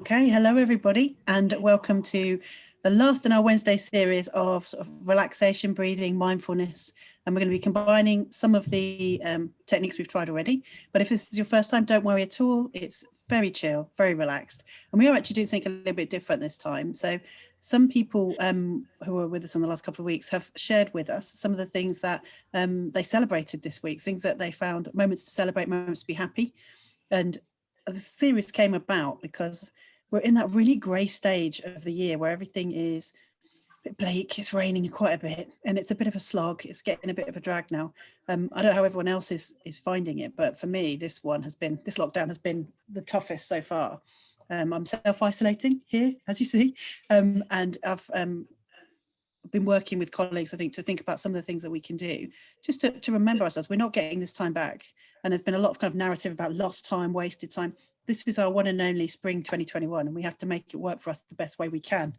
Okay, hello everybody, and welcome to the last in our Wednesday series of, relaxation, breathing, mindfulness. And we're going to be combining some of the techniques we've tried already. But if this is your first time, don't worry at all. It's very chill, very relaxed. And we are actually doing something a little bit different this time. So some people who were with us in the last couple of weeks have shared with us some of the things that they celebrated this week, things that they found, moments to celebrate, moments to be happy. And the series came about because we're in that really grey stage of the year where everything is a bit bleak, it's raining quite a bit, and it's a bit of a slog, it's getting a bit of a drag now. I don't know how everyone else is finding it, but for me, this lockdown has been the toughest so far. I'm self-isolating here, as you see, and I've been working with colleagues, I think, to think about some of the things that we can do just to remember ourselves. We're not getting this time back. And there's been a lot of kind of narrative about lost time, wasted time. This is our one and only spring 2021, and we have to make it work for us the best way we can.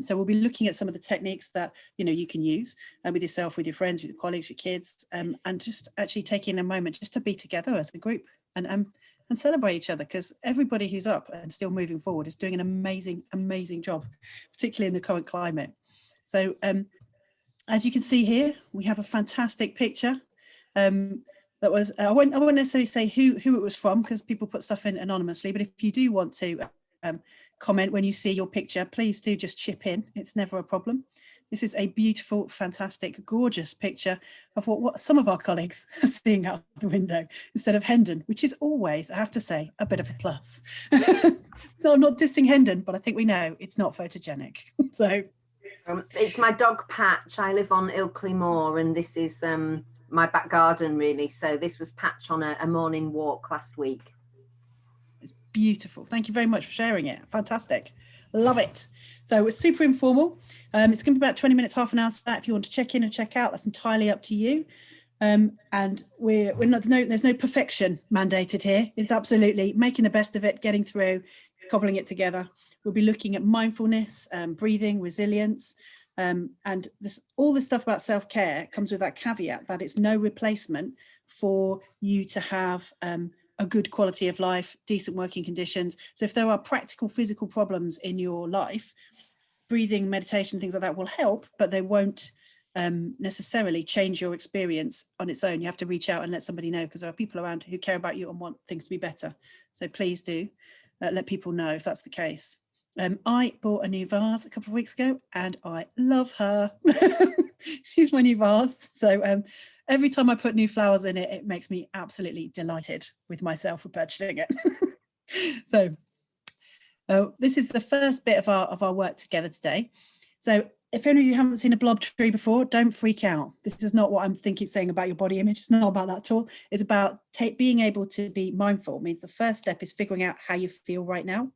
So we'll be looking at some of the techniques that, you can use with yourself, with your friends, with your colleagues, your kids, and just actually taking a moment just to be together as a group and celebrate each other, because everybody who's up and still moving forward is doing an amazing, amazing job, particularly in the current climate. So as you can see here, we have a fantastic picture that was, I won't necessarily say who it was from, because people put stuff in anonymously, but if you do want to comment when you see your picture, please do just chip in. It's never a problem. This is a beautiful, fantastic, gorgeous picture of what some of our colleagues are seeing out the window instead of Hendon, which is always, I have to say, a bit of a plus. No, I'm not dissing Hendon, but I think we know it's not photogenic. So. It's my dog Patch. I live on Ilkley Moor, and this is my back garden, really. So this was Patch on a morning walk last week. It's beautiful. Thank you very much for sharing it. Fantastic. Love it. So it's super informal. It's going to be about 20 minutes, half an hour. So that if you want to check in and check out, that's entirely up to you. And we're not, there's no perfection mandated here. It's absolutely making the best of it, getting through, cobbling it together. We'll be looking at mindfulness, breathing, resilience, and all this stuff about self-care comes with that caveat that it's no replacement for you to have a good quality of life, decent working conditions. So if there are practical physical problems in your life, breathing, meditation, things like that will help, but they won't necessarily change your experience on its own. You have to reach out and let somebody know, because there are people around who care about you and want things to be better. So please do let people know if that's the case. I bought a new vase a couple of weeks ago and I love her. She's my new vase. So every time I put new flowers in it, it makes me absolutely delighted with myself for purchasing it. So this is the first bit of our work together today. So if any of you haven't seen a blob tree before, don't freak out. This is not what I'm saying about your body image. It's not about that at all. It's about being able to be mindful. It means the first step is figuring out how you feel right now.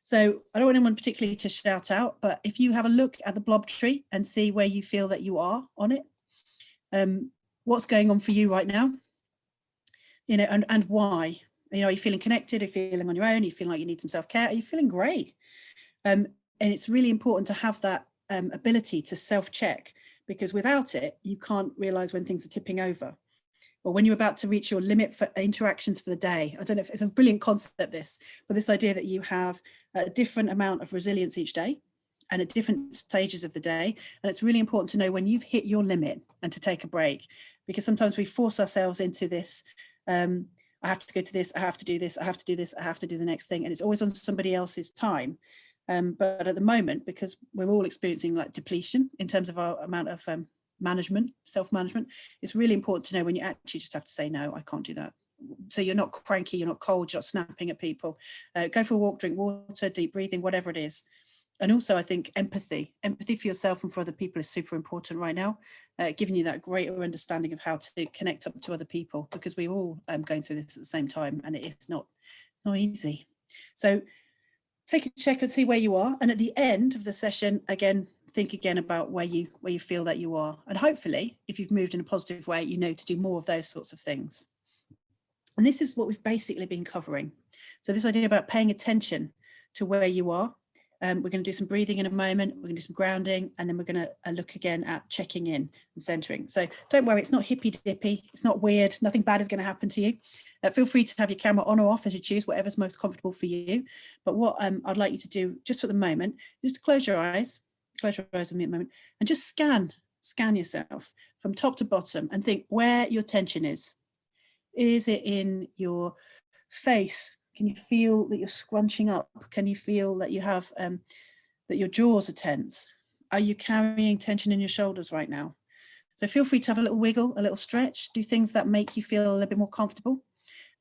So I don't want anyone particularly to shout out, but if you have a look at the blob tree and see where you feel that you are on it, what's going on for you right now, and why? Are you feeling connected? Are you feeling on your own? Are you feeling like you need some self-care? Are you feeling great? And it's really important to have that ability to self-check, because without it, you can't realize when things are tipping over, or when you're about to reach your limit for interactions for the day. I don't know if it's a brilliant concept, but this idea that you have a different amount of resilience each day and at different stages of the day. And it's really important to know when you've hit your limit and to take a break, because sometimes we force ourselves into this, I have to go to this, I have to do this, I have to do this, I have to do the next thing. And it's always on somebody else's time. But at the moment, because we're all experiencing like depletion in terms of our amount of management, self-management, it's really important to know when you actually just have to say, no, I can't do that. So you're not cranky, you're not cold, you're not snapping at people. Go for a walk, drink water, deep breathing, whatever it is. And also, I think empathy for yourself and for other people is super important right now, giving you that greater understanding of how to connect up to other people, because we're all going through this at the same time, and it is not easy. So take a check and see where you are. And at the end of the session, again, think again about where you feel that you are. And hopefully, if you've moved in a positive way, you know to do more of those sorts of things. And this is what we've basically been covering. So this idea about paying attention to where you are We're going to do some breathing in a moment. We're going to do some grounding, and then we're going to look again at checking in and centering. So don't worry, it's not hippy dippy. It's not weird. Nothing bad is going to happen to you. Feel free to have your camera on or off as you choose, whatever's most comfortable for you. But what I'd like you to do just for the moment, is to close your eyes with me a moment, and just scan yourself from top to bottom and think where your tension is. Is it in your face? Can you feel that you're scrunching up? Can you feel that you have, that your jaws are tense? Are you carrying tension in your shoulders right now? So feel free to have a little wiggle, a little stretch, do things that make you feel a little bit more comfortable,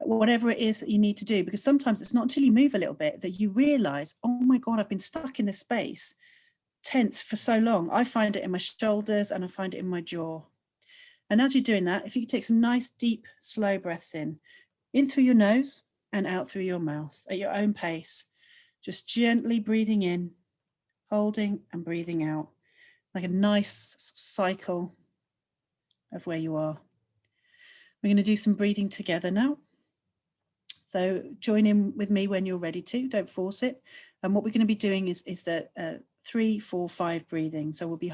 whatever it is that you need to do, because sometimes it's not until you move a little bit that you realize, oh my God, I've been stuck in this space, tense for so long. I find it in my shoulders and I find it in my jaw. And as you're doing that, if you could take some nice, deep, slow breaths in through your nose and out through your mouth at your own pace, just gently breathing in, holding and breathing out, like a nice cycle of where you are. We're going to do some breathing together now. So join in with me when you're ready to, don't force it. And what we're going to be doing is the 3, 4, 5 breathing. So we'll be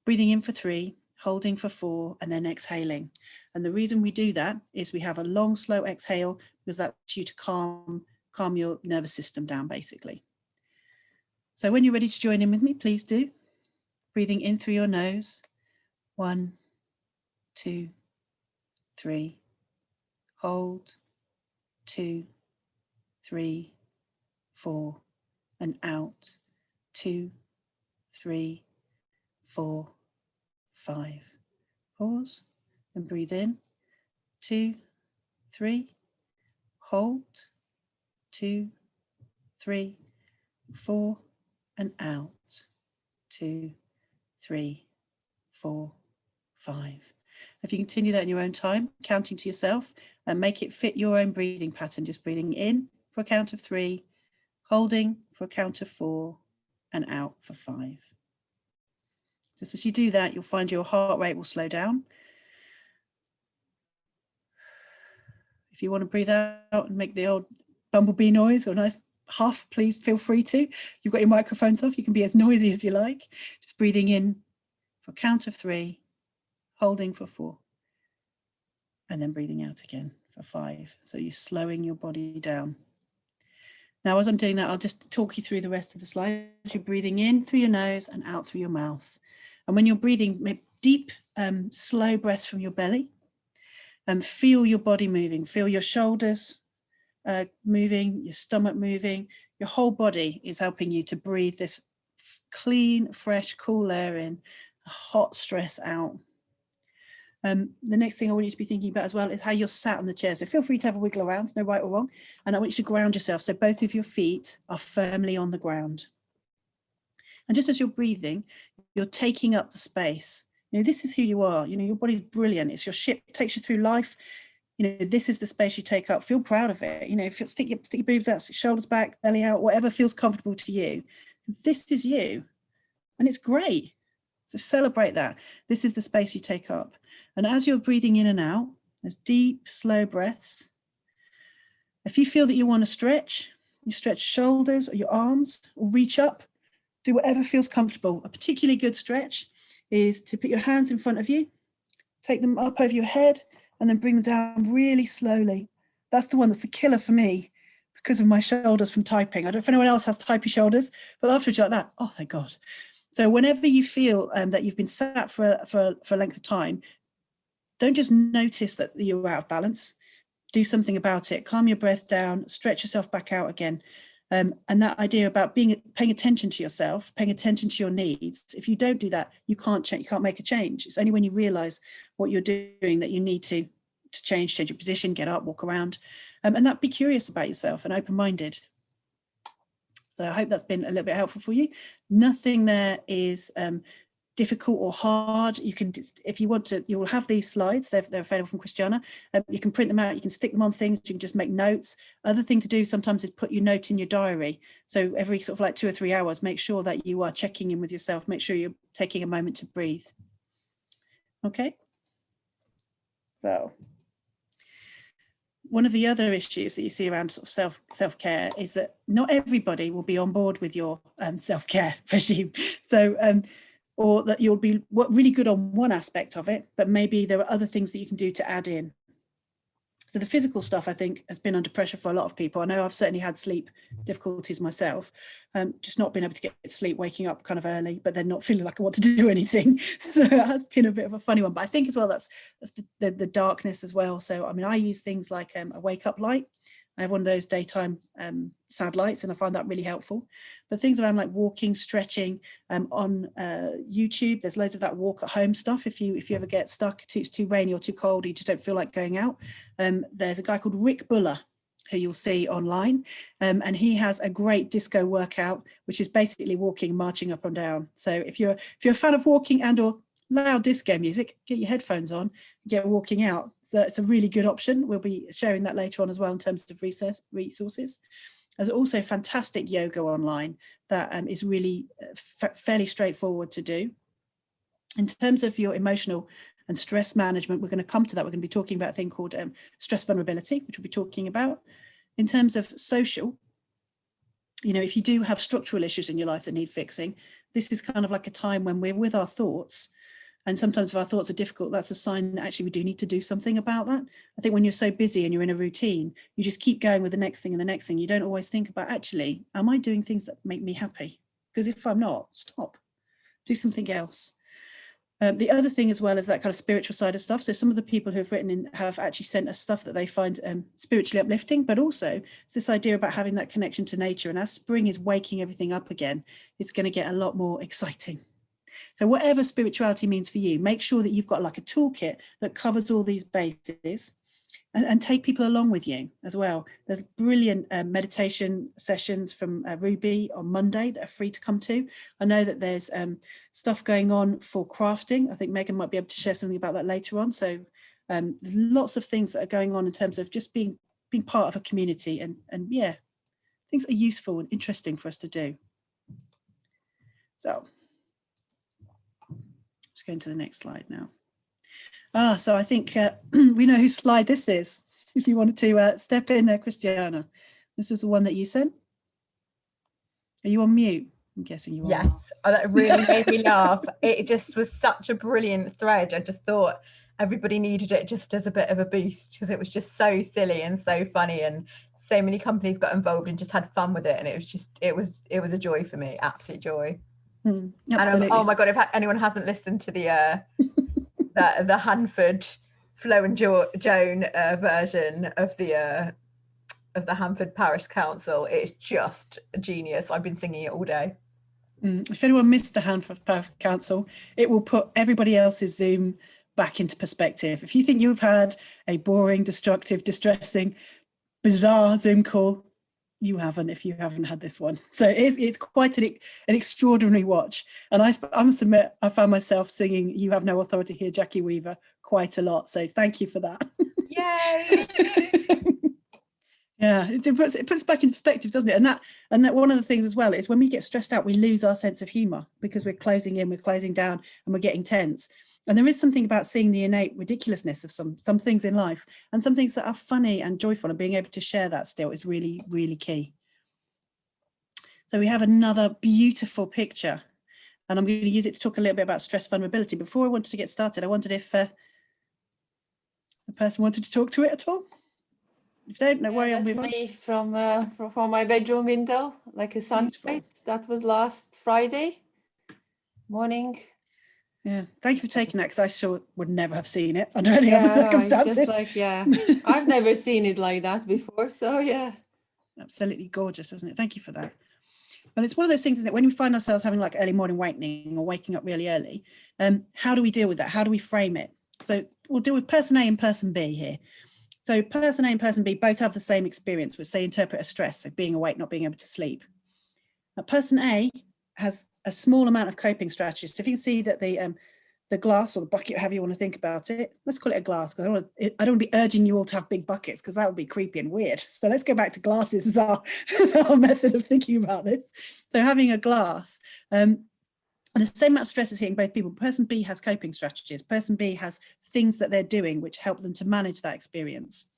breathing in for 3, holding for 4, and then exhaling. And the reason we do that is we have a long, slow exhale because that's you to calm your nervous system down, basically. So when you're ready to join in with me, please do. Breathing in through your nose. 1, 2, 3. Hold. 2, 3, 4, and out. 2, 3, 4, 5. Pause and breathe in. 2, 3. Hold. 2, 3, 4, and out. 2, 3, 4, 5. If you continue that in your own time, counting to yourself, and make it fit your own breathing pattern, just breathing in for a count of 3, holding for a count of 4, and out for 5. Just as you do that, you'll find your heart rate will slow down. If you want to breathe out and make the old bumblebee noise or a nice huff, please feel free to. You've got your microphones off, you can be as noisy as you like. Just breathing in for a count of 3, holding for 4, and then breathing out again for 5. So you're slowing your body down. Now, as I'm doing that, I'll just talk you through the rest of the slide. You're breathing in through your nose and out through your mouth. And when you're breathing, make deep, slow breaths from your belly, and feel your body moving. Feel your shoulders moving, your stomach moving. Your whole body is helping you to breathe this clean, fresh, cool air in, hot stress out. The next thing I want you to be thinking about as well is how you're sat on the chair. So feel free to have a wiggle around, no right or wrong. And I want you to ground yourself. So both of your feet are firmly on the ground. And just as you're breathing, you're taking up the space. You know, this is who you are. You know, your body's brilliant. It's your ship, it takes you through life. You know, this is the space you take up. Feel proud of it. You know, if you stick your boobs out, shoulders back, belly out, whatever feels comfortable to you. This is you. And it's great. So celebrate that. This is the space you take up. And as you're breathing in and out, there's deep, slow breaths. If you feel that you want to stretch, you stretch shoulders or your arms or reach up, do whatever feels comfortable. A particularly good stretch is to put your hands in front of you, take them up over your head, and then bring them down really slowly. That's the one that's the killer for me because of my shoulders from typing. I don't know if anyone else has typy shoulders, but afterwards you're like that, oh, thank God. So whenever you feel that you've been sat for a length of time, don't just notice that you're out of balance. Do something about it. Calm your breath down, stretch yourself back out again. And that idea about paying attention to yourself, paying attention to your needs. If you don't do that, you can't make a change. It's only when you realize what you're doing that you need to change your position, get up, walk around, and that be curious about yourself and open-minded. So I hope that's been a little bit helpful for you. Nothing there is difficult or hard. You can, if you want to, you will have these slides. They're available from Christiana. You can print them out. You can stick them on things. You can just make notes. Other thing to do sometimes is put your note in your diary. So every sort of like 2 or 3 hours, make sure that you are checking in with yourself. Make sure you're taking a moment to breathe. Okay. So one of the other issues that you see around sort of self-care is that not everybody will be on board with your self-care regime. So or that you'll be really good on one aspect of it, but maybe there are other things that you can do to add in. So the physical stuff, I think, has been under pressure for a lot of people. I know I've certainly had sleep difficulties myself, just not being able to get to sleep, waking up kind of early, but then not feeling like I want to do anything. So it has been a bit of a funny one. But I think as well, that's the darkness as well. So, I mean, I use things like a wake up light. I have one of those daytime sad lights, and I find that really helpful. But things around like walking, stretching, on YouTube, there's loads of that walk at home stuff. If you ever get stuck, it's too rainy or too cold, you just don't feel like going out. There's a guy called Rick Buller who you'll see online, and he has a great disco workout, which is basically walking, marching up and down. So if you're a fan of walking and or loud disco music, get your headphones on, get walking out. So it's a really good option. We'll be sharing that later on as well in terms of resources. There's also fantastic yoga online that is really fairly straightforward to do. In terms of your emotional and stress management, we're going to come to that. We're going to be talking about a thing called stress vulnerability, which we'll be talking about. In terms of social, you know, if you do have structural issues in your life that need fixing, this is kind of like a time when we're with our thoughts. And sometimes if our thoughts are difficult, that's a sign that actually we do need to do something about that. I think when you're so busy and you're in a routine, you just keep going with the next thing and the next thing. You don't always think about, actually, am I doing things that make me happy? Because if I'm not, stop, do something else. The other thing as well is that kind of spiritual side of stuff. So some of the people who have written in have actually sent us stuff that they find spiritually uplifting, but also it's this idea about having that connection to nature. And as spring is waking everything up again, it's going to get a lot more exciting. So whatever spirituality means for you, make sure that you've got like a toolkit that covers all these bases, and take people along with you as well. There's brilliant meditation sessions from Ruby on Monday that are free to come to. I know that there's stuff going on for crafting. I think Megan might be able to share something about that later on. So there's lots of things that are going on in terms of just being part of a community, and yeah, things are useful and interesting for us to do. So just going to the next slide now. So I think we know whose slide this is. If you wanted to step in there, Christiana. This is the one that you sent. Are you on mute? I'm guessing you are. Yes, that really made me laugh. It just was such a brilliant thread. I just thought everybody needed it just as a bit of a boost, because it was just so silly and so funny, and so many companies got involved and just had fun with it. And it was a joy for me, absolute joy. Absolutely. And oh my God, if anyone hasn't listened to the Hanford Flo and Joan version of the Hanford Parish Council, it's just genius. I've been singing it all day. If anyone missed the Hanford Parish Council, it will put everybody else's Zoom back into perspective. If you think you've had a boring, destructive, distressing, bizarre Zoom call, you haven't if you haven't had this one. So it's quite an extraordinary watch. And I must admit, I found myself singing "You Have No Authority Here, Jackie Weaver" quite a lot. So thank you for that. Yay! Yeah, it puts back into perspective, doesn't it? And that one of the things as well is when we get stressed out, we lose our sense of humor because we're closing in, we're closing down, and we're getting tense. And there is something about seeing the innate ridiculousness of some things in life, and some things that are funny and joyful, and being able to share that still is really, really key. So we have another beautiful picture, and I'm going to use it to talk a little bit about stress vulnerability. Before I wanted to get started, I wondered if the person wanted to talk to it at all. If they don't, no worry, I'll move on. Me from my bedroom window, like a sunlight. That was last Friday morning. Yeah, thank you for taking that, because I sure would never have seen it under any other circumstances. It's just like, I've never seen it like that before. So yeah, absolutely gorgeous, isn't it? Thank you for that. And it's one of those things, isn't it, when we find ourselves having like early morning awakening or waking up really early, how do we deal with that? How do we frame it? So we'll deal with person A and person B here. So person A and person B both have the same experience, which they interpret as stress, so being awake, not being able to sleep. Now, person A has a small amount of coping strategies. So if you can see that the glass or the bucket, however you want to think about it, let's call it a glass, because I don't want to be urging you all to have big buckets, because that would be creepy and weird. So let's go back to glasses as our method of thinking about this. So having a glass, and the same amount of stress is hitting both people. Person B has coping strategies. Person B has things that they're doing which help them to manage that experience.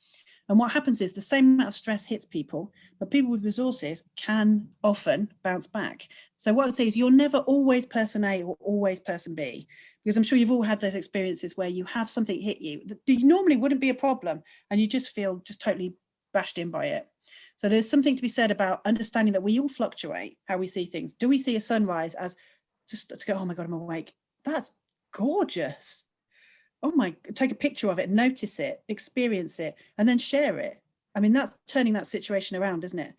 And what happens is the same amount of stress hits people, but people with resources can often bounce back. So what I would say is you're never always person A or always person B, because I'm sure you've all had those experiences where you have something hit you that normally wouldn't be a problem, and you just feel just totally bashed in by it. So there's something to be said about understanding that we all fluctuate how we see things. Do we see a sunrise as just to go, oh my God, I'm awake? That's gorgeous. Oh my, take a picture of it, notice it, experience it, and then share it. I mean, that's turning that situation around, isn't it?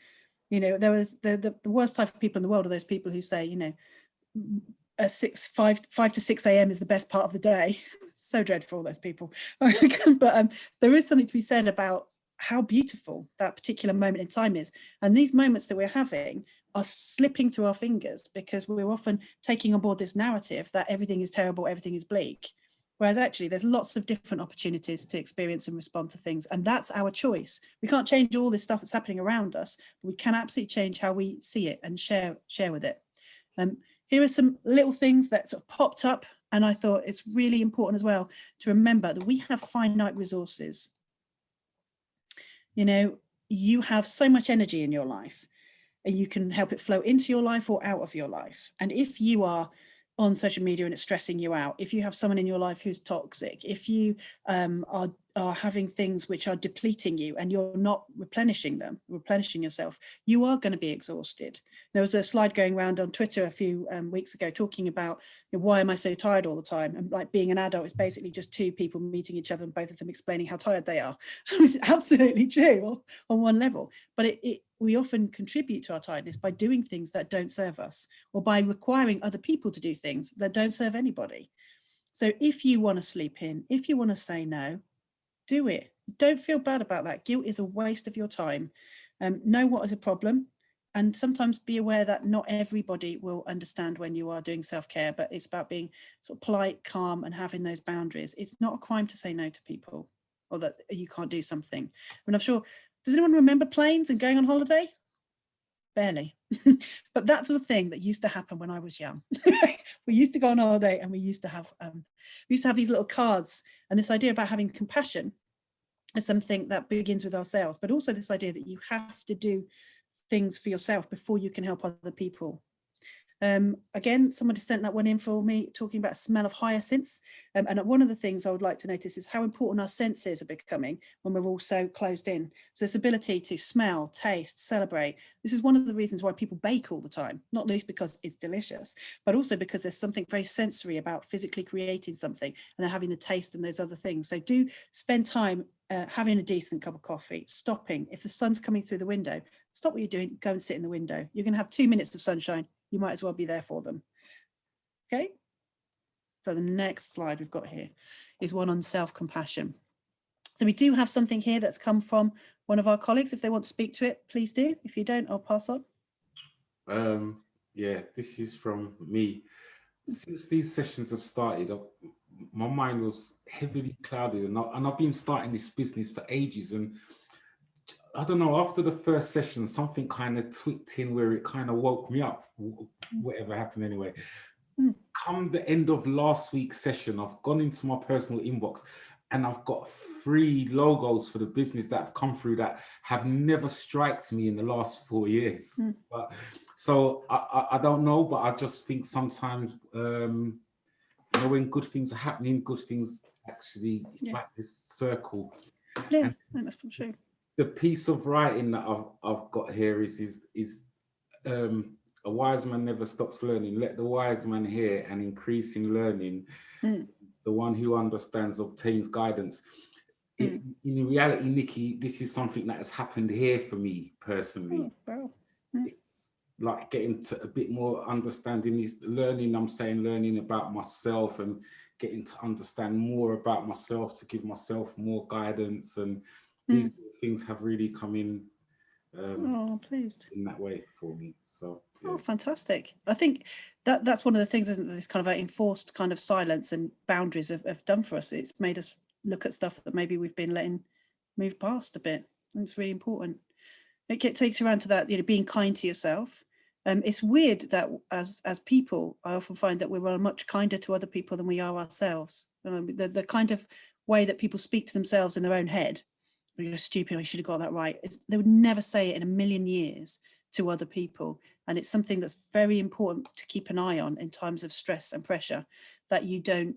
You know, there was the worst type of people in the world are those people who say, you know, 5 to 6 a.m. is the best part of the day. So dreadful, those people. But there is something to be said about how beautiful that particular moment in time is. And these moments that we're having are slipping through our fingers because we're often taking on board this narrative that everything is terrible, everything is bleak. Whereas actually there's lots of different opportunities to experience and respond to things. And that's our choice. We can't change all this stuff that's happening around us, but we can absolutely change how we see it and share with it. Here are some little things that sort of popped up. And I thought it's really important as well to remember that we have finite resources. You know, you have so much energy in your life and you can help it flow into your life or out of your life. And if you are on social media and it's stressing you out, if you have someone in your life who's toxic, if you are having things which are depleting you and you're not replenishing yourself, you are going to be exhausted. There was a slide going around on Twitter a few weeks ago talking about, you know, why am I so tired all the time? And like being an adult is basically just two people meeting each other and both of them explaining how tired they are. It's absolutely true on one level, but we often contribute to our tiredness by doing things that don't serve us or by requiring other people to do things that don't serve anybody. So if you want to sleep in, if you want to say no, do it. Don't feel bad about that. Guilt is a waste of your time. Know what is a problem, and sometimes be aware that not everybody will understand when you are doing self-care, but it's about being sort of polite, calm, and having those boundaries. It's not a crime to say no to people or that you can't do something. I mean, I'm sure, does anyone remember planes and going on holiday? Barely. But that was a thing that used to happen when I was young. We used to go on holiday and we used to have these little cards, and this idea about having compassion is something that begins with ourselves, but also this idea that you have to do things for yourself before you can help other people. Again, somebody sent that one in for me, talking about smell of hyacinths. And one of the things I would like to notice is how important our senses are becoming when we're all so closed in. So this ability to smell, taste, celebrate. This is one of the reasons why people bake all the time, not least because it's delicious, but also because there's something very sensory about physically creating something and then having the taste and those other things. So do spend time having a decent cup of coffee, stopping. If the sun's coming through the window, stop what you're doing, go and sit in the window. You're going to have 2 minutes of sunshine. You might as well be there for them. Okay. So the next slide we've got here is one on self-compassion. So we do have something here that's come from one of our colleagues. If they want to speak to it, please do. If you don't, I'll pass on. Yeah, this is from me. Since these sessions have started, my mind was heavily clouded, and I've been starting this business for ages, and I don't know, after the first session, something kind of tweaked in where it kind of woke me up, whatever happened anyway. Come the end of last week's session, I've gone into my personal inbox and I've got 3 logos for the business that have come through that have never striked me in the last 4 years. But so I don't know, but I just think sometimes, you know, when good things are happening, good things actually, it's like this circle. Yeah, and that's for sure. The piece of writing that I've got here is a wise man never stops learning. Let the wise man hear and increase in learning. The one who understands obtains guidance. In reality, Nikki, this is something that has happened here for me personally. It's like getting to a bit more understanding, is learning. I'm saying learning about myself and getting to understand more about myself, to give myself more guidance, and these things have really come in pleased in that way for me. So oh, fantastic. I think that's one of the things, isn't it, this kind of enforced kind of silence and boundaries have done for us. It's made us look at stuff that maybe we've been letting move past a bit. And it's really important. It takes you around to that, you know, being kind to yourself. It's weird that as people, I often find that we're much kinder to other people than we are ourselves. The kind of way that people speak to themselves in their own head you're stupid, or you should have got that right. They would never say it in a million years to other people. And it's something that's very important to keep an eye on in times of stress and pressure, that you don't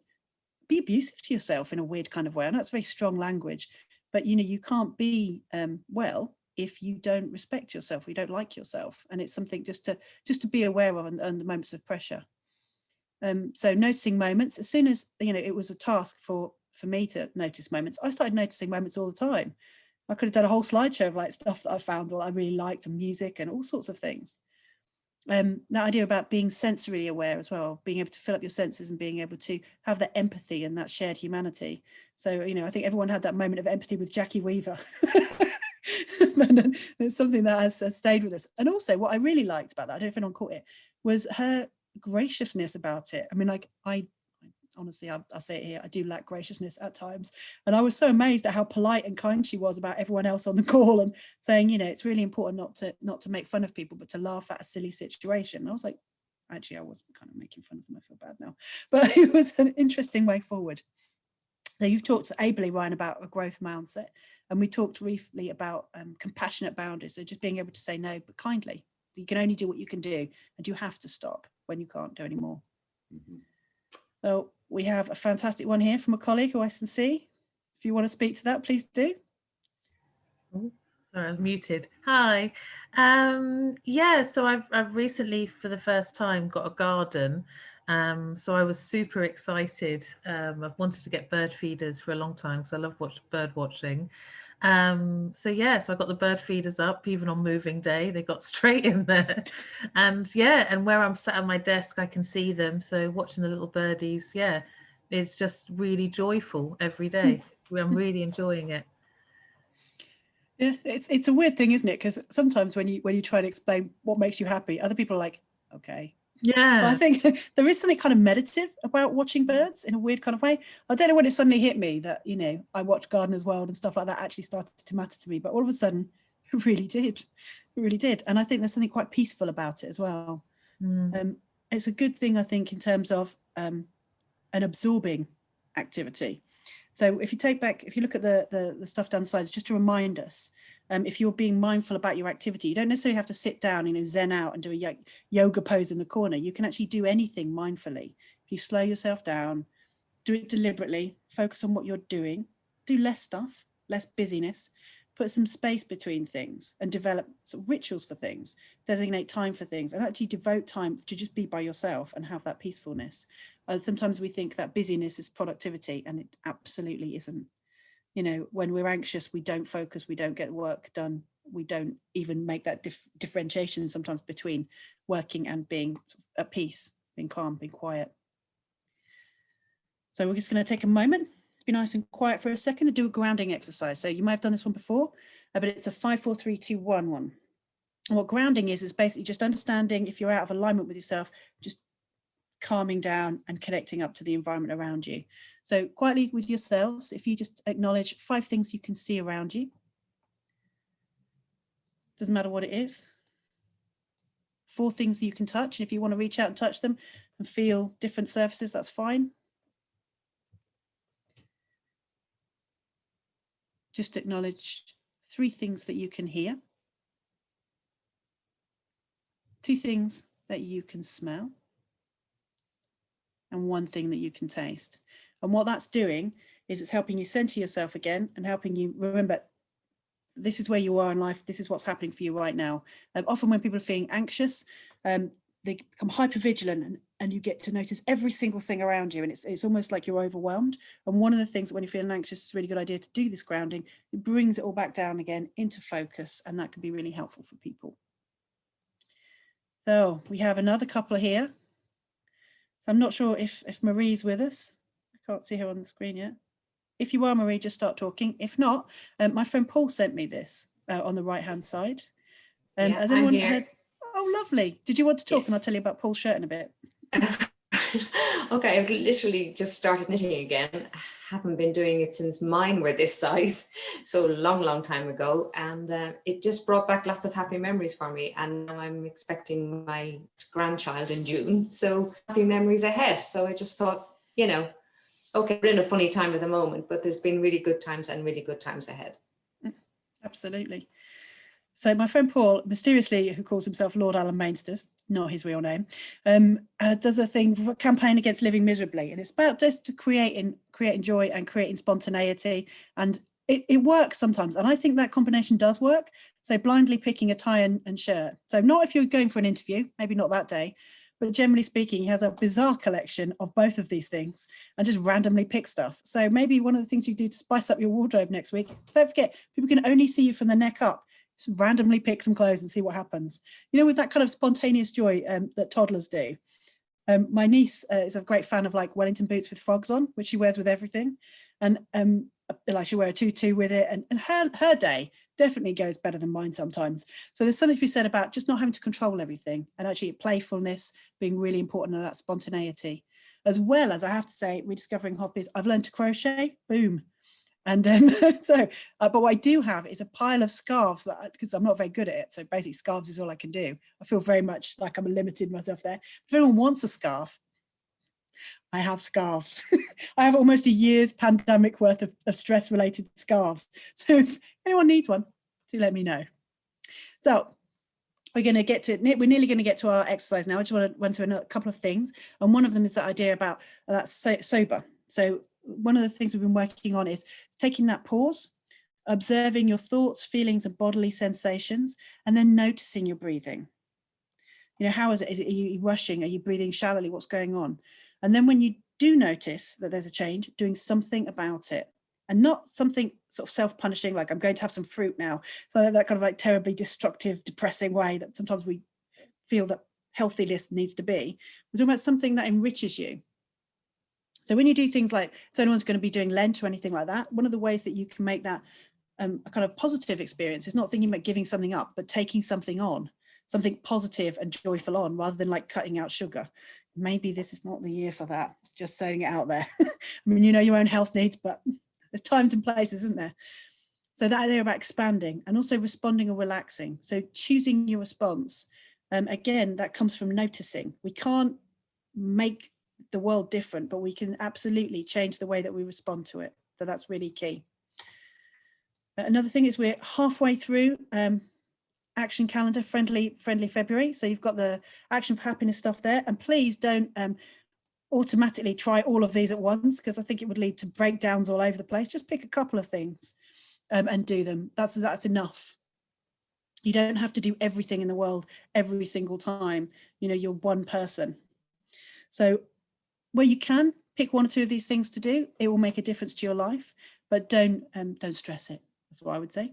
be abusive to yourself in a weird kind of way. I know it's very strong language, but you can't be well if you don't respect yourself, or you don't like yourself. And it's something just to be aware of under moments of pressure. So noticing moments, as soon as it was a task for me to notice moments, I started noticing moments all the time. I could have done a whole slideshow of like stuff that I found what I really liked, and music and all sorts of things. That idea about being sensory aware as well, being able to fill up your senses and being able to have that empathy and that shared humanity. So, I think everyone had that moment of empathy with Jackie Weaver. It's something that has stayed with us. And also what I really liked about that, I don't know if anyone caught it, was her graciousness about it. I mean, like, I honestly, I'll say it here, I do lack graciousness at times. And I was so amazed at how polite and kind she was about everyone else on the call, and saying, it's really important not to make fun of people, but to laugh at a silly situation. And I was like, actually, I was kind of making fun of them. I feel bad now. But it was an interesting way forward. So you've talked ably, Ryan, about a growth mindset. And we talked briefly about compassionate boundaries. So just being able to say no, but kindly. You can only do what you can do, and you have to stop when you can't do anymore. Mm-hmm. So we have a fantastic one here from a colleague who I can see. If you want to speak to that, please do. Oh, sorry, I was muted. Hi. Yeah, so I've recently, for the first time, got a garden. So I was super excited. I've wanted to get bird feeders for a long time because I love bird watching. So I got the bird feeders up, even on moving day, they got straight in there. And where I'm sat at my desk, I can see them. So watching the little birdies, it's just really joyful every day. I'm really enjoying it. Yeah, it's a weird thing, isn't it? Because sometimes when you try to explain what makes you happy, other people are like, okay. Yeah. But I think there is something kind of meditative about watching birds in a weird kind of way. I don't know when it suddenly hit me that, I watched Gardener's World and stuff like that actually started to matter to me. But all of a sudden, it really did. It really did. And I think there's something quite peaceful about it as well. It's a good thing, I think, in terms of an absorbing activity. So if you look at the stuff down the sides, just to remind us, if you're being mindful about your activity, you don't necessarily have to sit down, zen out and do a yoga pose in the corner. You can actually do anything mindfully. If you slow yourself down, do it deliberately, focus on what you're doing, do less stuff, less busyness, put some space between things, and develop sort of rituals for things, designate time for things, and actually devote time to just be by yourself and have that peacefulness. Sometimes we think that busyness is productivity, and it absolutely isn't. When we're anxious, we don't focus, we don't get work done, we don't even make that differentiation sometimes between working and being at peace, being calm, being quiet. So we're just going to take a moment, be nice and quiet for a second, and do a grounding exercise. So you might have done this one before, but it's a 5, 4, 3, 2, 1 one. And what grounding is basically just understanding if you're out of alignment with yourself, just calming down and connecting up to the environment around you. So quietly with yourselves, if you just acknowledge 5 things you can see around you, doesn't matter what it is. 4 things that you can touch, and if you want to reach out and touch them and feel different surfaces, that's fine. Just acknowledge 3 things that you can hear, 2 things that you can smell, and 1 thing that you can taste. And what that's doing is it's helping you center yourself again and helping you remember this is where you are in life. This is what's happening for you right now. Often when people are feeling anxious, they become hypervigilant, and you get to notice every single thing around you. And it's almost like you're overwhelmed. And one of the things that when you're feeling anxious, it's a really good idea to do this grounding. It brings it all back down again into focus. And that can be really helpful for people. So we have another couple here. So I'm not sure if Marie's with us. I can't see her on the screen yet. If you are, Marie, just start talking. If not, my friend Paul sent me this on the right-hand side. Has anyone heard? Oh, lovely. Did you want to talk? Yeah. And I'll tell you about Paul's shirt in a bit. Okay, I've literally just started knitting again. I haven't been doing it since mine were this size, so a long time ago. And it just brought back lots of happy memories for me. And now I'm expecting my grandchild in June. So happy memories ahead. So I just thought, okay, we're in a funny time at the moment, but there's been really good times and really good times ahead. Absolutely. So my friend Paul, mysteriously, who calls himself Lord Alan Mainsters, not his real name, does a thing, campaign against living miserably, and it's about just to creating joy and creating spontaneity, and it works sometimes, and I think that combination does work. So blindly picking a tie and shirt. So not if you're going for an interview, maybe not that day, but generally speaking, he has a bizarre collection of both of these things and just randomly pick stuff. So maybe one of the things you do to spice up your wardrobe next week, don't forget, people can only see you from the neck up. Just randomly pick some clothes and see what happens. You know, with that kind of spontaneous joy that toddlers do. My niece is a great fan of like Wellington boots with frogs on, which she wears with everything. And like she'll wear a tutu with it, and her day definitely goes better than mine sometimes. So there's something to be said about just not having to control everything, and actually playfulness being really important, and that spontaneity. As well as, I have to say, rediscovering hobbies. I've learned to crochet, boom. And but what I do have is a pile of scarves, that because I'm not very good at it, so basically scarves is all I can do. I feel very much like I'm limited myself there. If anyone wants a scarf, I have scarves. I have almost a year's pandemic worth of stress related scarves. So if anyone needs one, do let me know. So we're nearly going to get to our exercise now. I just want to run through a couple of things. And one of them is that idea about that sober. So one of the things we've been working on is taking that pause, observing your thoughts, feelings, and bodily sensations, and then noticing your breathing. You know, how is it? Are you rushing? Are you breathing shallowly? What's going on? And then when you do notice that there's a change, doing something about it, and not something sort of self-punishing, like I'm going to have some fruit now. So that kind of like terribly destructive, depressing way that sometimes we feel that healthiness needs to be. We're talking about something that enriches you. So when you do things like, so anyone's going to be doing Lent or anything like that, one of the ways that you can make that a kind of positive experience is not thinking about giving something up, but taking something on, something positive and joyful on, rather than like cutting out sugar. Maybe this is not the year for that. It's just saying it out there. I mean, you know your own health needs, but there's times and places, isn't there? So that idea about expanding and also responding or relaxing. So choosing your response. Again, that comes from noticing. We can't make the world different, but we can absolutely change the way that we respond to it. So that's really key. Another thing is we're halfway through action calendar, friendly February. So you've got the action for happiness stuff there, and please don't automatically try all of these at once, because I think it would lead to breakdowns all over the place. Just pick a couple of things and do them. That's enough. You don't have to do everything in the world every single time. You know, you're one person. So where you can, pick one or two of these things to do. It will make a difference to your life, but don't stress it. That's what I would say.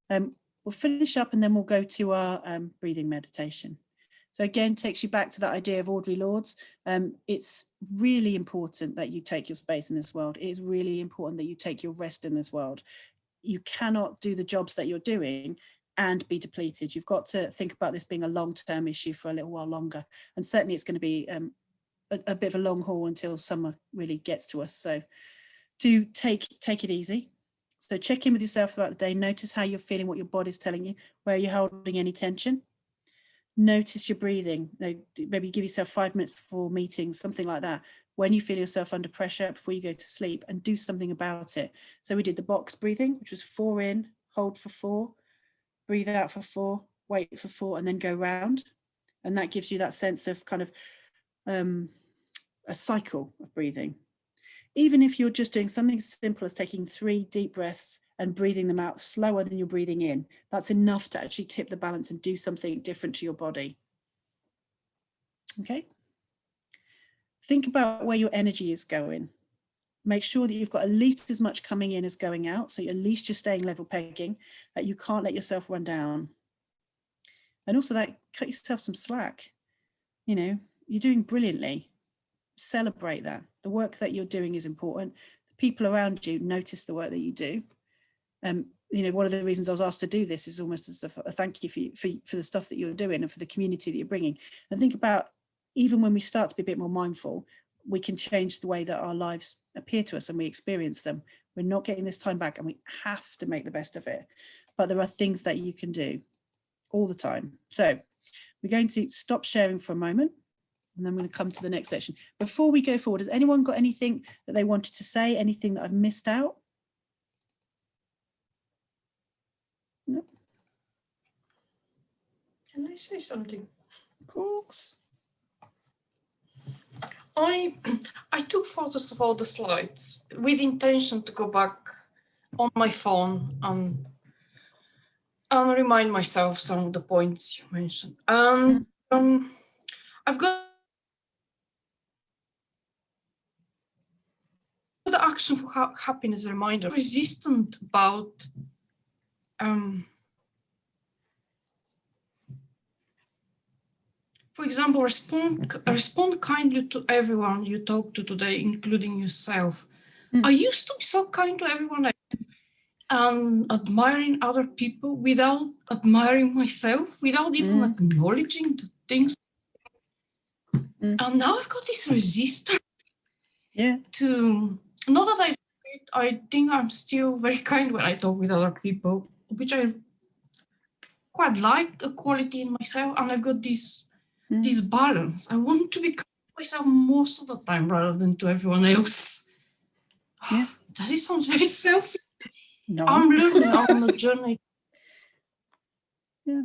We'll finish up and then we'll go to our breathing meditation. So again, takes you back to that idea of Audre Lorde's. It's really important that you take your space in this world. It is really important that you take your rest in this world. You cannot do the jobs that you're doing and be depleted. You've got to think about this being a long-term issue for a little while longer. And certainly it's going to be a bit of a long haul until summer really gets to us. So do take it easy. So check in with yourself throughout the day. Notice how you're feeling, what your body's telling you, where you're holding any tension. Notice your breathing. Maybe give yourself 5 minutes before meetings, something like that. When you feel yourself under pressure before you go to sleep, and do something about it. So we did the box breathing, which was 4 in, hold for 4, breathe out for 4, wait for 4, and then go round. And that gives you that sense of kind of a cycle of breathing. Even if you're just doing something as simple as taking 3 deep breaths and breathing them out slower than you're breathing in, that's enough to actually tip the balance and do something different to your body. Okay. Think about where your energy is going. Make sure that you've got at least as much coming in as going out. So at least you're staying level pegging, that you can't let yourself run down. And also that cut yourself some slack. You know, you're doing brilliantly. Celebrate that. The work that you're doing is important. The people around you notice the work that you do. You know, one of the reasons I was asked to do this is almost as a thank you for the stuff that you're doing and for the community that you're bringing. And think about, even when we start to be a bit more mindful, we can change the way that our lives appear to us and we experience them. We're not getting this time back and we have to make the best of it. But there are things that you can do all the time. So we're going to stop sharing for a moment, and then I'm going to come to the next section. Before we go forward, has anyone got anything that they wanted to say, anything that I've missed out? No. Can I say something? Of course. I took photos of all the slides with intention to go back on my phone and remind myself some of the points you mentioned. And I've got the action for happiness reminder. Resistant about for example, respond kindly to everyone you talk to today, including yourself. I used to be so kind to everyone and admiring other people without admiring myself, without even acknowledging the things. And now I've got this resistance to, not that I think I'm still very kind when I talk with other people, which I quite like a quality in myself, and I've got this balance. I want to be kind to myself most of the time rather than to everyone else. Yeah. Does it sound very selfish? No. I'm learning on the journey. Yeah.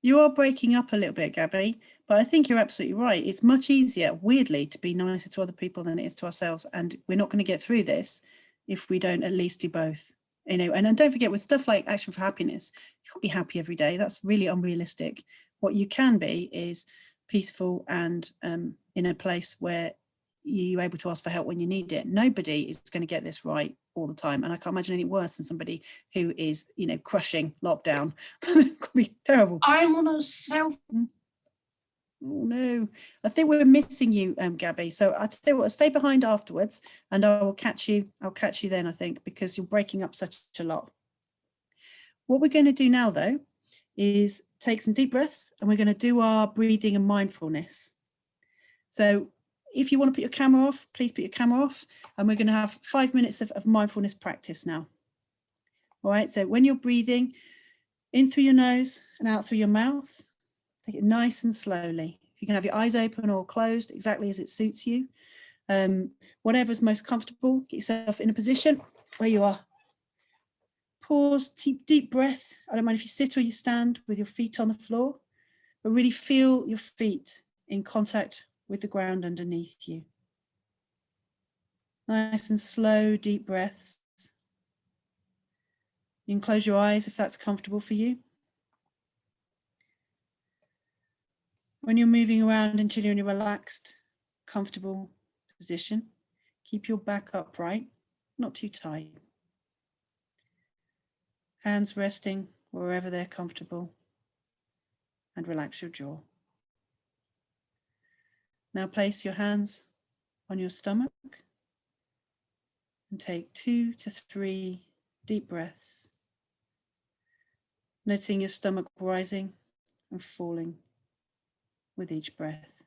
You are breaking up a little bit, Gabby, but I think you're absolutely right. It's much easier, weirdly, to be nicer to other people than it is to ourselves. And we're not going to get through this if we don't at least do both. You know, and don't forget, with stuff like Action for Happiness, you can't be happy every day. That's really unrealistic. What you can be is peaceful and in a place where you're able to ask for help when you need it. Nobody is going to get this right all the time. And I can't imagine anything worse than somebody who is, you know, crushing lockdown. It could be terrible. I'm on a self. Oh no, I think we're missing you, Gabby. So I'll tell you what, stay behind afterwards and I will catch you. I'll catch you then, I think, because you're breaking up such a lot. What we're going to do now, though, is take some deep breaths and we're going to do our breathing and mindfulness. So if you want to put your camera off, please put your camera off. And we're going to have 5 minutes of mindfulness practice now. All right, so when you're breathing in through your nose and out through your mouth, take it nice and slowly. You can have your eyes open or closed, exactly as it suits you. Whatever's most comfortable, get yourself in a position where you are. Pause, deep breath. I don't mind if you sit or you stand with your feet on the floor, but really feel your feet in contact with the ground underneath you. Nice and slow, deep breaths. You can close your eyes if that's comfortable for you. When you're moving around until you're in a relaxed, comfortable position, keep your back upright, not too tight. Hands resting wherever they're comfortable, and relax your jaw. Now place your hands on your stomach and take 2 to 3 deep breaths, noticing your stomach rising and falling with each breath.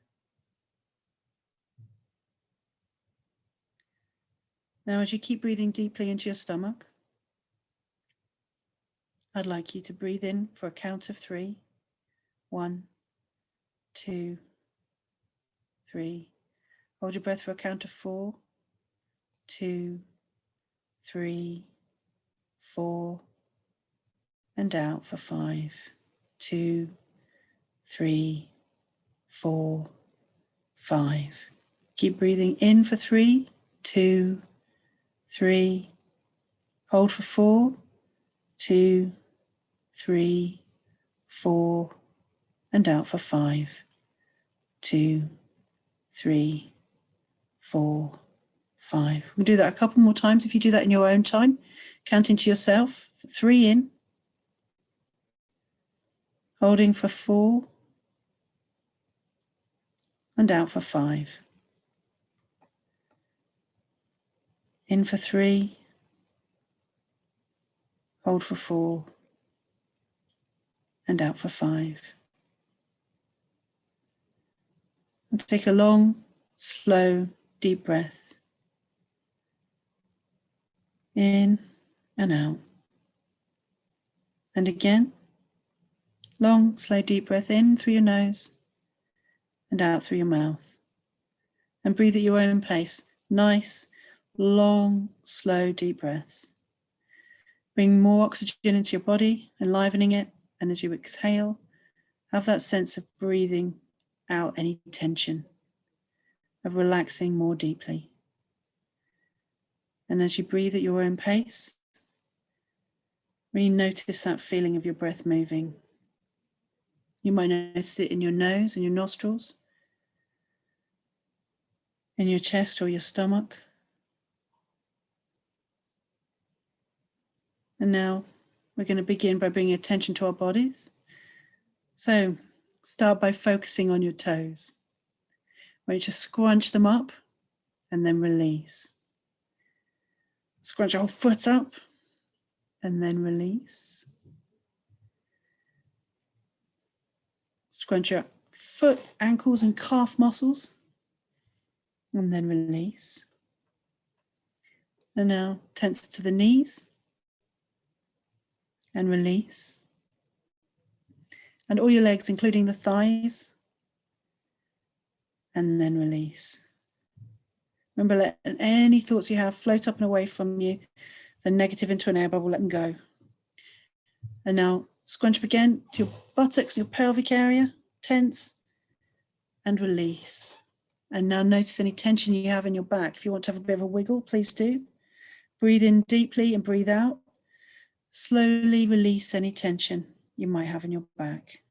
Now, as you keep breathing deeply into your stomach, I'd like you to breathe in for a count of 3. 1, 2, 3. Hold your breath for a count of 4. 2, 3, 4. And out for 5. 2, 3, 4, 5. Keep breathing in for 3, 2, 3. Hold for 4, 2, 3, 4. And out for 5, 2, 3, 4, 5. We'll do that a couple more times. If you do that in your own time, counting to yourself. 3 in. Holding for 4. And out for 5. In for 3. Hold for 4. And out for 5. And take a long, slow, deep breath. In and out. And again, long, slow, deep breath in through your nose and out through your mouth. And breathe at your own pace. Nice, long, slow, deep breaths. Bring more oxygen into your body, enlivening it. And as you exhale, have that sense of breathing out any tension, of relaxing more deeply. And as you breathe at your own pace, really notice that feeling of your breath moving. You might notice it in your nose and your nostrils, in your chest or your stomach. And now we're going to begin by bringing attention to our bodies. So start by focusing on your toes, where you just scrunch them up and then release. Scrunch your whole foot up and then release. Scrunch your foot, ankles and calf muscles and then release. And now tense to the knees and release. And all your legs, including the thighs, and then release. Remember, let any thoughts you have float up and away from you, the negative into an air bubble, let them go. And now scrunch up again to your buttocks, your pelvic area, tense, and release. And now notice any tension you have in your back. If you want to have a bit of a wiggle, please do. Breathe in deeply and breathe out. Slowly release any tension you might have in your back.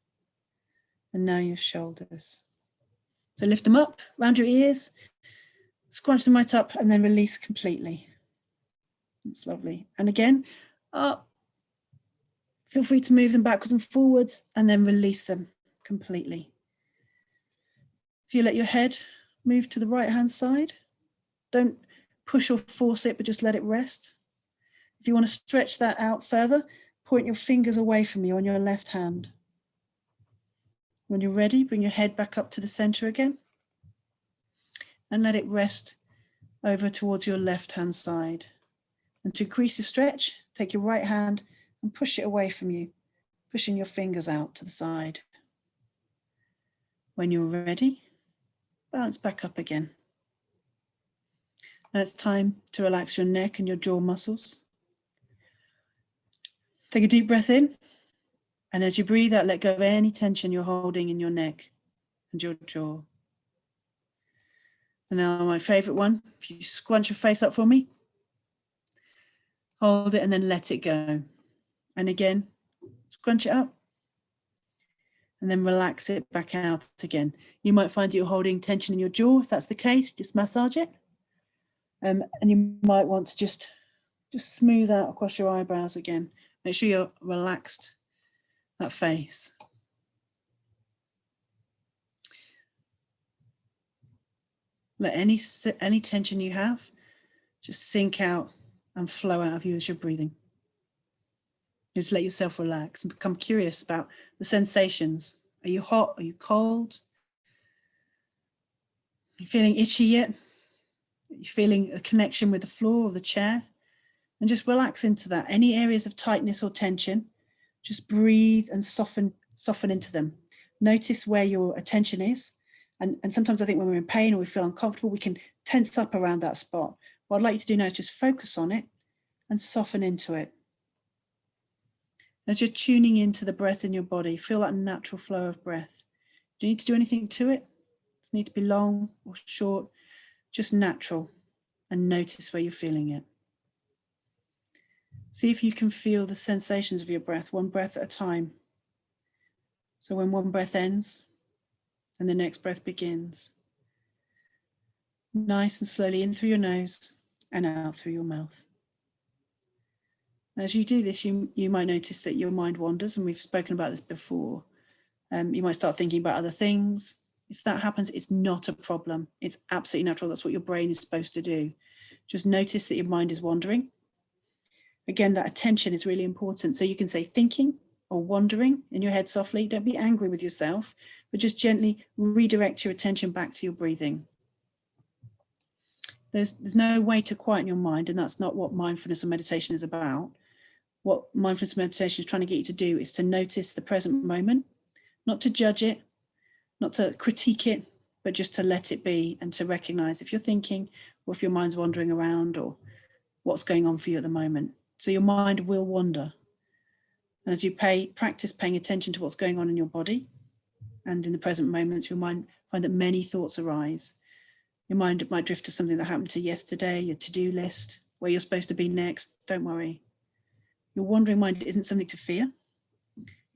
And now your shoulders. So lift them up around your ears, scrunch them right up and then release completely. That's lovely. And again, up. Feel free to move them backwards and forwards and then release them completely. If you let your head move to the right hand side, don't push or force it, but just let it rest. If you want to stretch that out further, point your fingers away from you on your left hand. When you're ready, bring your head back up to the center again and let it rest over towards your left hand side. And to increase the stretch, take your right hand and push it away from you, pushing your fingers out to the side. When you're ready, bounce back up again. Now it's time to relax your neck and your jaw muscles. Take a deep breath in. And as you breathe out, let go of any tension you're holding in your neck and your jaw. And now my favorite one, if you scrunch your face up for me, hold it and then let it go. And again, scrunch it up and then relax it back out again. You might find you're holding tension in your jaw. If that's the case, just massage it. And you might want to just smooth out across your eyebrows again. Make sure you're relaxed. That face. Let any tension you have just sink out and flow out of you as you're breathing. Just let yourself relax and become curious about the sensations. Are you hot? Are you cold? Are you feeling itchy yet? Are you feeling a connection with the floor or the chair? And just relax into that. Any areas of tightness or tension, just breathe and soften into them. Notice where your attention is. And sometimes I think when we're in pain or we feel uncomfortable, we can tense up around that spot. What I'd like you to do now is just focus on it and soften into it. As you're tuning into the breath in your body, feel that natural flow of breath. Do you need to do anything to it? Does it need to be long or short? Just natural, and notice where you're feeling it. See if you can feel the sensations of your breath, one breath at a time. So when one breath ends and the next breath begins, nice and slowly in through your nose and out through your mouth. As you do this, you might notice that your mind wanders, and we've spoken about this before. You might start thinking about other things. If that happens, it's not a problem. It's absolutely natural. That's what your brain is supposed to do. Just notice that your mind is wandering. Again, that attention is really important. So you can say thinking or wandering in your head softly. Don't be angry with yourself, but just gently redirect your attention back to your breathing. There's no way to quieten your mind, and that's not what mindfulness or meditation is about. What mindfulness meditation is trying to get you to do is to notice the present moment, not to judge it, not to critique it, but just to let it be and to recognize if you're thinking or if your mind's wandering around or what's going on for you at the moment. So your mind will wander. And as you practice paying attention to what's going on in your body and in the present moments, you'll find that many thoughts arise. Your mind might drift to something that happened to yesterday, your to-do list, where you're supposed to be next. Don't worry. Your wandering mind isn't something to fear.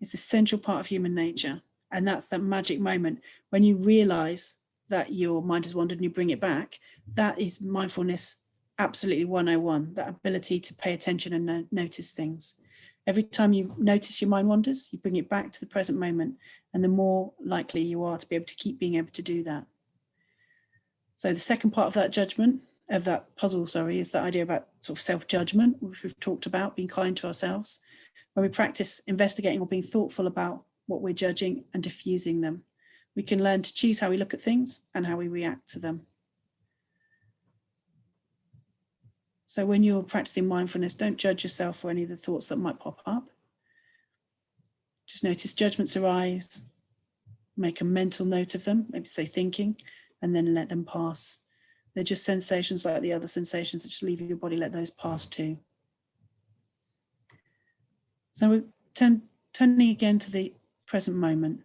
It's an essential part of human nature. And that's that magic moment when you realize that your mind has wandered and you bring it back. That is mindfulness absolutely 101, that ability to pay attention and notice things. Every time you notice your mind wanders, you bring it back to the present moment, and the more likely you are to be able to keep being able to do that. So the second part of that puzzle, is that idea about sort of self-judgment, which we've talked about, being kind to ourselves. When we practice investigating or being thoughtful about what we're judging and diffusing them, we can learn to choose how we look at things and how we react to them. So when you're practicing mindfulness, don't judge yourself for any of the thoughts that might pop up. Just notice judgments arise, make a mental note of them, maybe say thinking, and then let them pass. They're just sensations like the other sensations that just leave your body, let those pass too. So we're turning again to the present moment.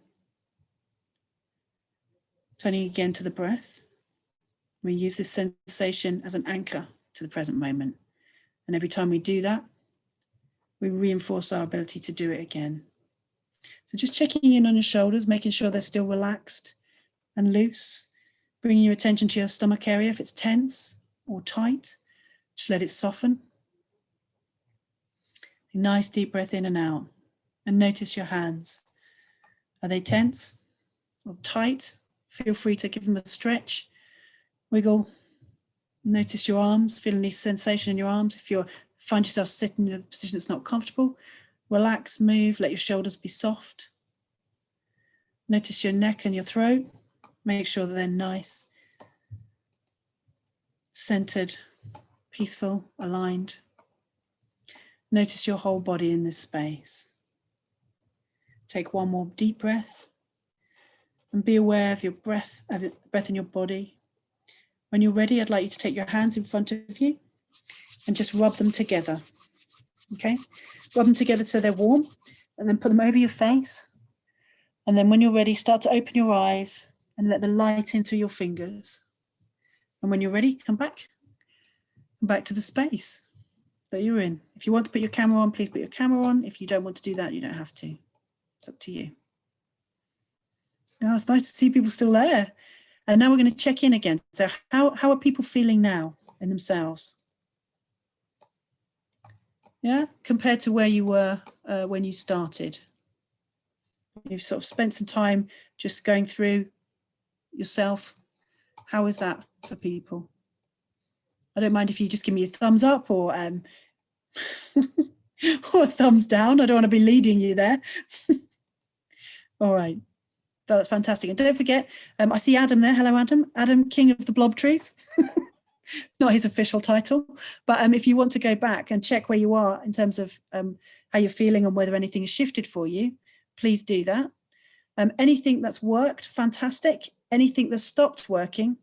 Turning again to the breath. We use this sensation as an anchor to the present moment. And every time we do that, we reinforce our ability to do it again. So just checking in on your shoulders, making sure they're still relaxed and loose, bringing your attention to your stomach area. If it's tense or tight, just let it soften. A nice deep breath in and out, and notice your hands. Are they tense or tight? Feel free to give them a stretch, wiggle. Notice your arms, feel any sensation in your arms. If you find yourself sitting in a position that's not comfortable, relax, move, let your shoulders be soft. Notice your neck and your throat. Make sure that they're nice, centered, peaceful, aligned. Notice your whole body in this space. Take one more deep breath and be aware of your breath in your body. When you're ready, I'd like you to take your hands in front of you and just rub them together. Okay, rub them together so they're warm, and then put them over your face. And then when you're ready, start to open your eyes and let the light in through your fingers. And when you're ready, come back to the space that you're in. If you want to put your camera on, please put your camera on. If you don't want to do that, you don't have to. It's up to you. Oh, it's nice to see people still there. And now we're going to check in again. So how are people feeling now in themselves? Yeah, compared to where you were when you started. You've sort of spent some time just going through yourself. How is that for people? I don't mind if you just give me a thumbs up or or a thumbs down. I don't want to be leading you there. All right. That's fantastic. And don't forget, I see Adam there. Hello, Adam. Adam, King of the Blob Trees. Not his official title. But if you want to go back and check where you are in terms of how you're feeling and whether anything has shifted for you, please do that. Anything that's worked, fantastic. Anything that's stopped working,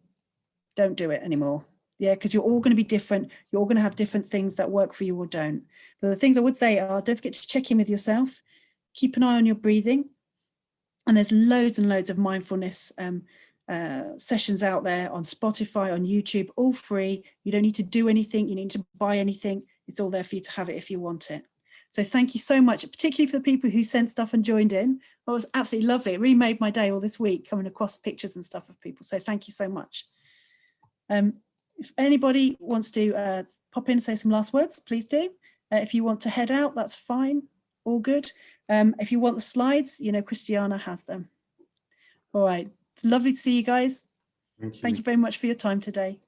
don't do it anymore. Yeah, because you're all going to be different. You're all going to have different things that work for you or don't. But the things I would say are, don't forget to check in with yourself. Keep an eye on your breathing. And there's loads and loads of mindfulness sessions out there on Spotify, on YouTube, all free. You don't need to do anything. You need to buy anything. It's all there for you to have it if you want it. So thank you so much, particularly for the people who sent stuff and joined in. It was absolutely lovely. It really made my day all this week, coming across pictures and stuff of people. So thank you so much. If anybody wants to pop in and say some last words, please do. If you want to head out, that's fine. All good. If you want the slides, you know, Christiana has them. All right. It's lovely to see you guys. Thank you. Thank you very much for your time today.